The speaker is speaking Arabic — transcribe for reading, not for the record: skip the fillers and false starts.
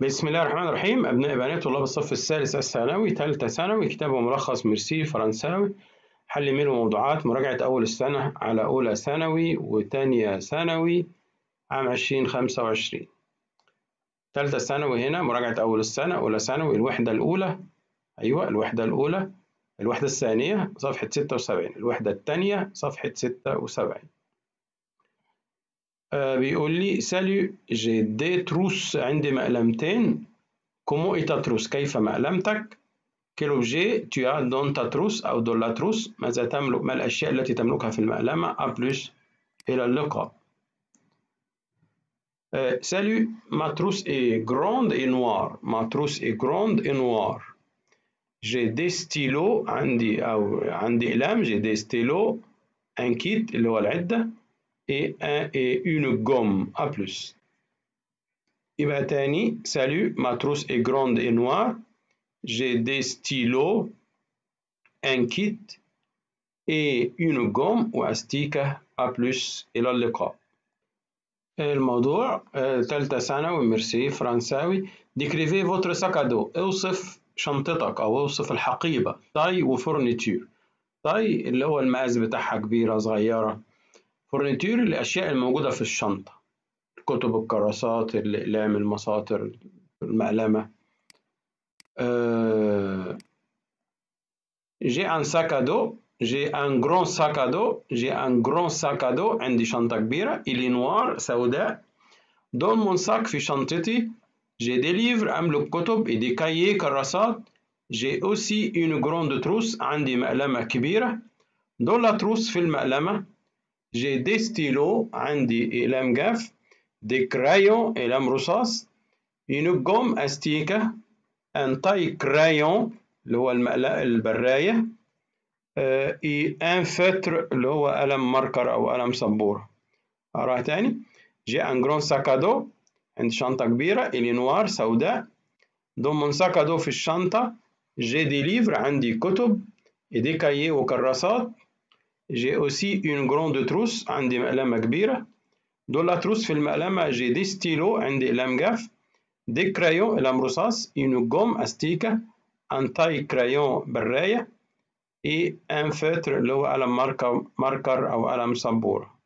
بسم الله الرحمن الرحيم. أبناء بنات طلاب الصف الثالث الثانوي ثالثة ثانوي، كتاب وملخص ميرسي فرنساوي، حل ميل وموضوعات مراجعة أول السنة على أولى ثانوي وتانية ثانوي عام 2025. ثالثة ثانوي هنا مراجعة أول السنة، أولى ثانوي الوحدة الأولى، أيوة الوحدة الأولى، الوحدة الثانية صفحة 76، الوحدة الثانية صفحة 76. بيقول لي سالو جي دي تروس، عندي مقلمتين. كومو إي تا تروس، كيف مقلمتك؟ كيل اوبجي tu as dans ta trousse أو dans la trousse، ماذا تملك؟ ما الأشياء التي تملكها في المقلمة؟ A plus، إلى اللقاء. Salut, ma trousse est grande et noire. Ma trousse est grande et noire. J'ai des stylos، عندي أقلام. J'ai des stylos، un kit اللي هو العدة، et une gomme A plus. يبقى تاني salut, ma trousse est grande et noire. J'ai des stylos، un kit et une gomme وأستيكة A plus. إلى اللقاء. الموضوع ثالثة ثانوي ميرسي فرنساوي. ديكريفي فوتر ساكادو، اوصف شنطتك أو اوصف الحقيبة. تاي وفورنيتور. تاي اللي هو المقاس بتاعها كبيرة صغيرة، فورنيتور الأشياء الموجودة في الشنطة، الكتب، الكراسات، الأقلام، المساطر، المقلمة. J'ai un sac à dos، j'ai un grand sac à dos، j'ai un grand sac à dos، عندي شنطة كبيرة. il est noir، سوداء. dans mon sac، في شنطتي. j'ai des livres، أملك كتب. et des cahiers، كراسات. j'ai aussi une grande trousse، عندي مقلمة كبيرة. dans la trousse، في المقلمة. j'ai des stylos، عندي أقلام جاف. des crayons، أقلام رصاص. une gomme، أستيكة. un taille crayon، اللي هو البراية. un feutre، اللي هو قلم ماركر أو قلم سبورة. أقراها تاني. j'ai un grand sac à dos، عندي شنطة كبيرة. il est noir، سوداء. dans mon sac à dos، في الشنطة. j'ai des livres، عندي كتب. et des cahiers، وكراسات. j'ai aussi une grande trousse، عندي مقلمة كبيرة. dans la trousse، في المقلمة. j'ai des stylos، عندي أقلام جاف. des crayons، أقلام رصاص. une gomme، أستيكة. un taille crayon، براية. et un feutre، اللي هو قلم ماركر أو قلم سبورة.